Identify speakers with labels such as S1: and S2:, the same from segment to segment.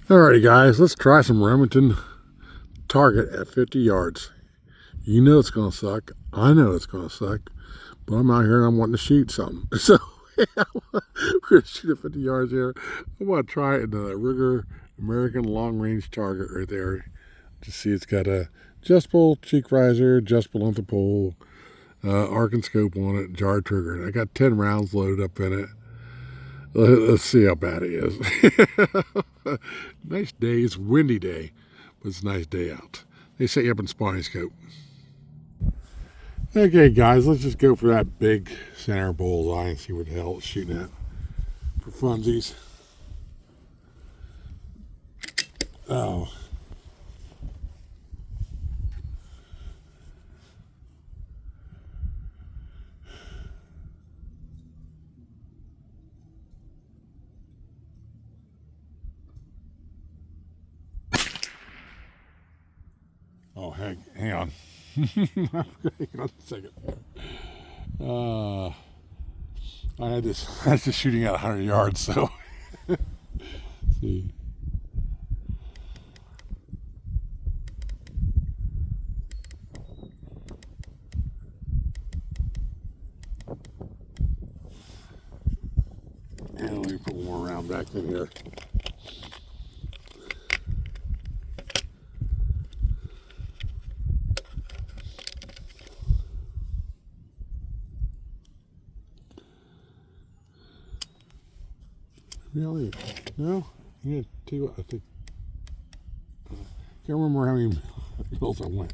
S1: Alrighty guys, let's try some Remington target at 50 yards. You know it's going to suck. I know it's going to suck. But I'm out here and I'm wanting to shoot something. So we're going to shoot at 50 yards here. I want to try it in the Ruger American Long Range Target right there. To see it's got a adjustable cheek riser, adjustable length of pole, arc and scope on it, jar trigger. I got 10 rounds loaded up in it. Let's see how bad it is. Nice day. It's a windy day, but it's a nice day out. They set you up in spotting scope. Okay, guys, let's just go for that big center bullseye and see what the hell it's shooting at for funsies. Oh. Oh, hang on. Hang on a second. That's just shooting at 100 yards, so. Let's see. And let me put one more round back in here. Really? No? Yeah, tell you what, I think. Can't remember how many mills I went.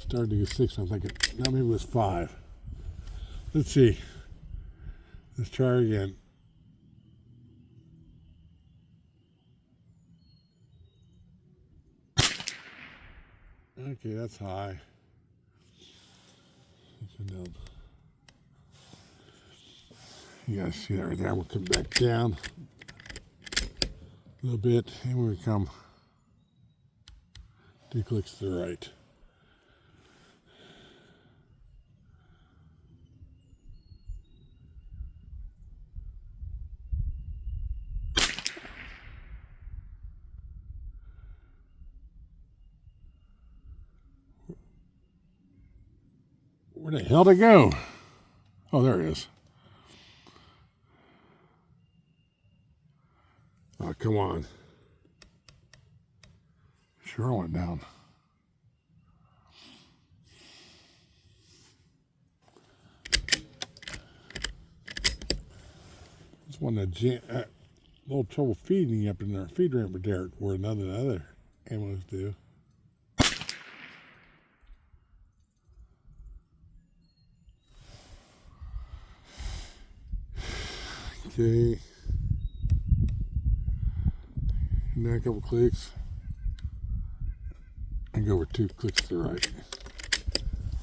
S1: Started to get 6, I'm thinking, now maybe it was 5. Let's see. Let's try again. Okay, that's high. You guys see that right there? We'll come back down a little bit, and we're gonna come 2 clicks to the right. Where the hell did it go? Oh, there it is. Oh, come on. Sure went down. Just wanted to a little trouble feeding up in there. Feed ramp there where none of the other ammos do. Okay. And then a couple clicks. And go over 2 clicks to the right.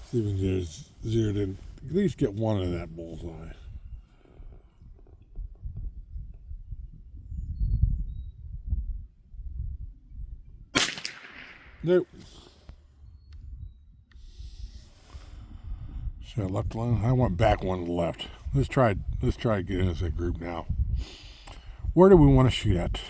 S1: See if we can get it zeroed in. At least get one of that bullseye. Nope. So I left alone. I went back one to the left. Let's try getting as a group now. Where do we want to shoot at?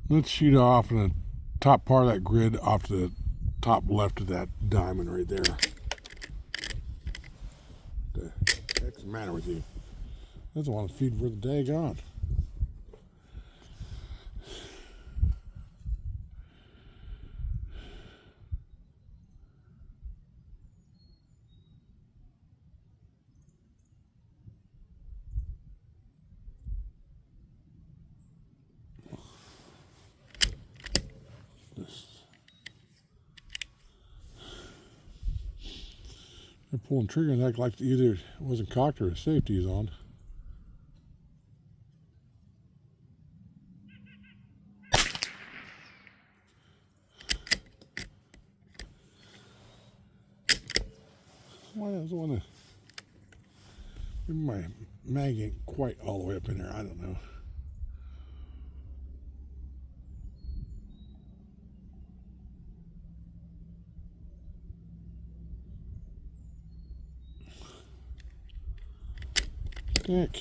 S1: Let's shoot off in the top part of that grid off to the top left of that diamond right there. What the heck's the matter with you? Doesn't want to feed where the day gone. They're pulling trigger and act like either it wasn't cocked or the safety is on. Why does one to? Maybe my mag ain't quite all the way up in there. I don't know. Heck.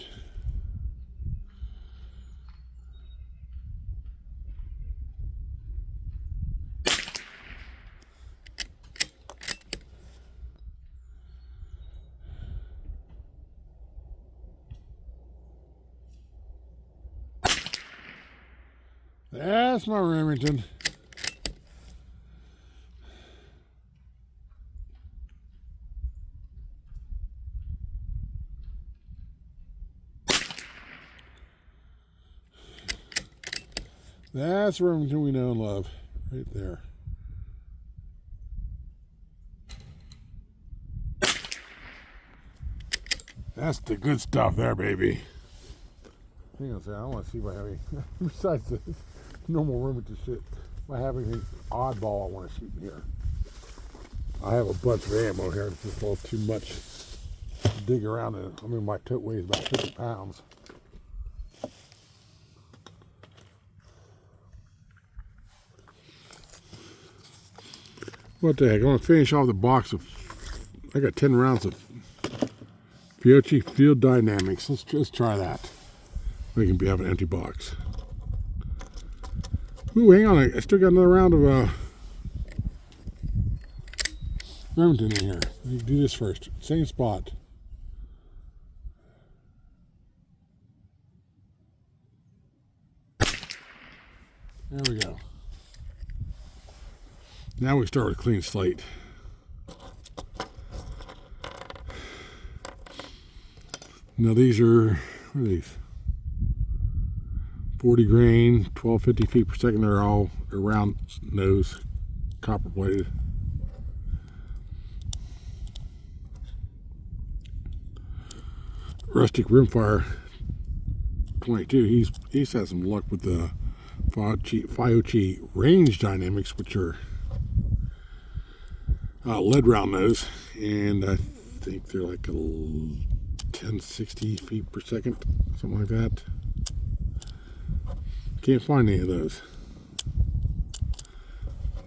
S1: That's my Remington. That's the Remington we know and love, right there. That's the good stuff there, baby. Hang on a second, I want to see if I have any, besides the normal Remington shit, if I have anything oddball I want to shoot in here. I have a bunch of ammo here, it's just a little too much to dig around in. I mean, my tote weighs about 50 pounds. What the heck, I'm going to finish off the box of, I got 10 rounds of Fiocchi Field Dynamics. Let's try that. We can have an empty box. Ooh, hang on, I still got another round of Remington in here. Let me do this first. Same spot. There we go. Now we start with a clean slate. Now these are, what are these? 40 grain, 1250 feet per second. They're all round nose, copper plated. Rustic Rimfire 22. He's had some luck with the Fiocchi Range Dynamics, which are lead round nose, and I think they're like 1060 feet per second, something like that. Can't find any of those.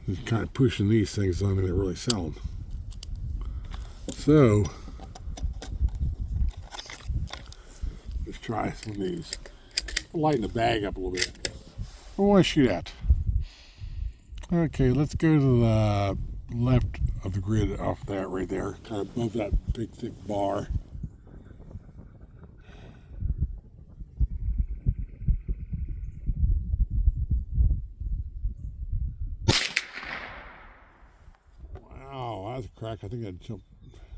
S1: Just kind of pushing these things on and they're really selling. So let's try some of these. Lighten the bag up a little bit. What do I want to shoot at? Okay, let's go to the left of the grid off that right there, kind of above that big thick bar. Wow, that was a crack. I think I jumped.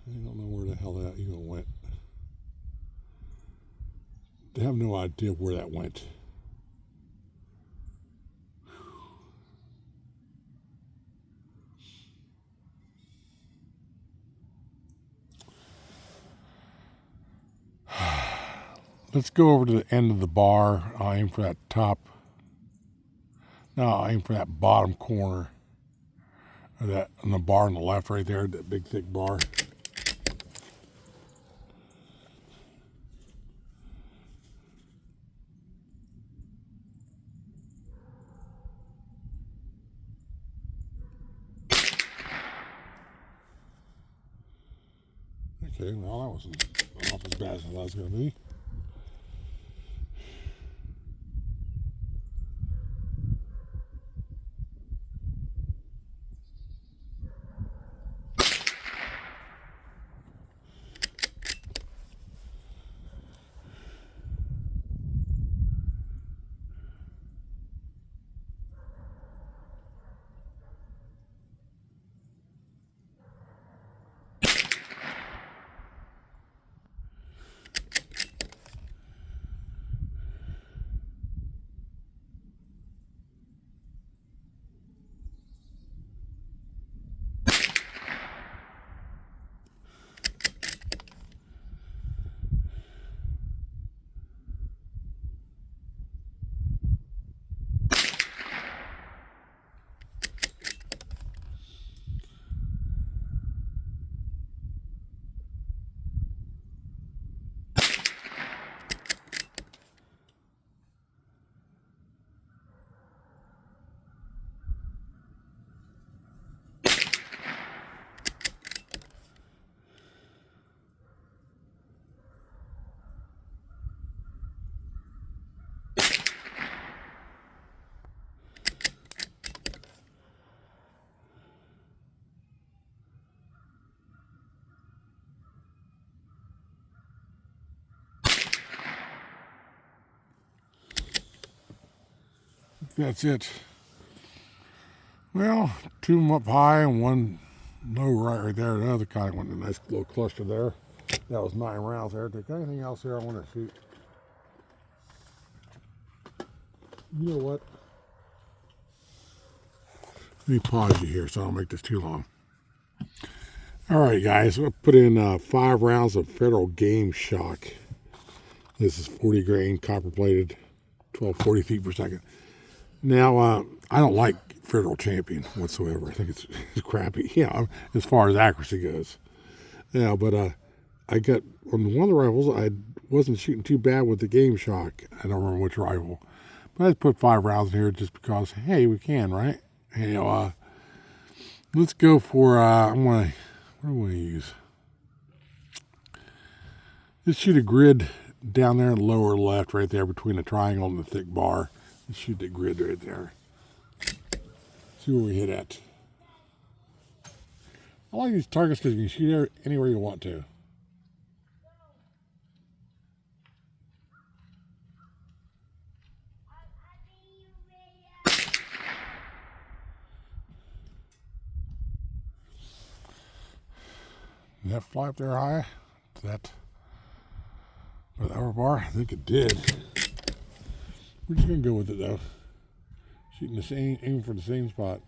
S1: I don't know where the hell that even went. I have no idea where that went. Let's go over to the end of the bar. I'll aim for that top. No, I'll aim for that bottom corner of that on the bar on the left right there, that big thick bar. Okay, well that wasn't off as bad as I thought it was going to be. that's it. Well, two of them up high and one low right there. Another kind of went in a nice little cluster there. That was 9 rounds there. Did anything else here I want to shoot? You know what? Let me pause you here so I don't make this too long. All right, guys, I put in 5 rounds of Federal Game Shock. This is 40 grain, copper plated, 1240 feet per second. Now, I don't like Federal Champion whatsoever. I think it's crappy, yeah, as far as accuracy goes. Yeah, but I got, on one of the rifles, I wasn't shooting too bad with the Game Shock. I don't remember which rifle. But I put 5 rounds in here just because, hey, we can, right? You know, let's go for, what do I want to use? Just shoot a grid down there in the lower left, right there between the triangle and the thick bar. Just shoot that grid right there. See where we hit at. I like these targets because you can shoot anywhere you want to. Did that fly up there high? Did that by the upper bar? I think it did. We're just gonna go with it though. Shooting the same, aiming for the same spot.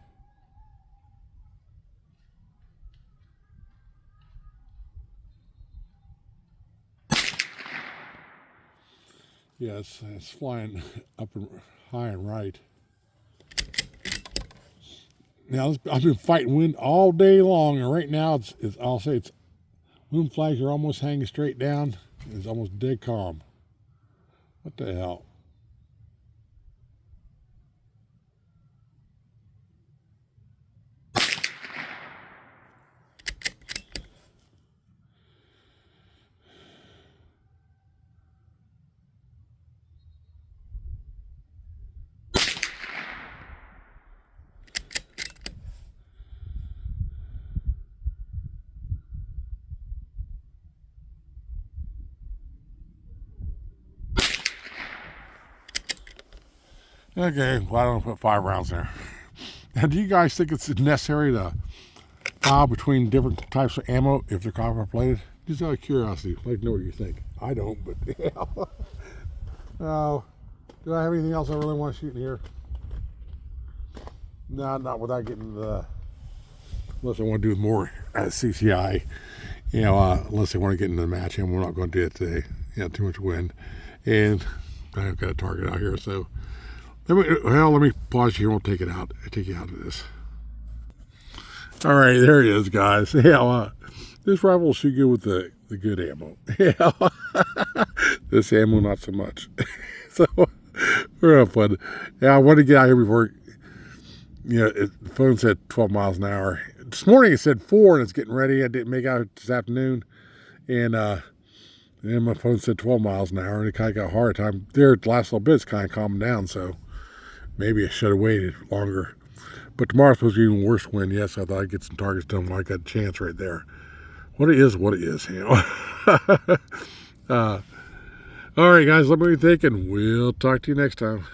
S1: Yeah, it's flying up and high and right. Now I've been fighting wind all day long, and right now I'll say it's wind flags are almost hanging straight down. It's almost dead calm. What the hell? Okay, well, I don't put 5 rounds there. Now, do you guys think it's necessary to file between different types of ammo if they're copper plated? Just out of curiosity, I'd like to know what you think. I don't, but yeah. Oh, do I have anything else I really want to shoot in here? No, not without getting the. Unless I want to do more at CCI, you know, unless I want to get into the match, and we're not going to do it today. You know, too much wind, and I've got a target out here, so. Let me pause here. I won't take it out. I take you out of this. All right, there it is, guys. Yeah, this rifle will shoot good with the good ammo. Yeah, this ammo not so much. So we're having fun. Yeah, I wanted to get out here before. You know, the phone said 12 miles an hour. This morning it said 4, and it's getting ready. I didn't make out this afternoon, and then my phone said 12 miles an hour, and it kind of got a hard time. There, the last little bit, it's kind of calmed down, so. Maybe I should have waited longer. But tomorrow's supposed to be even worse wind. Yes, I thought I'd get some targets done while I got a chance right there. What it is, you know. All right, guys, let me know what you think, and we'll talk to you next time.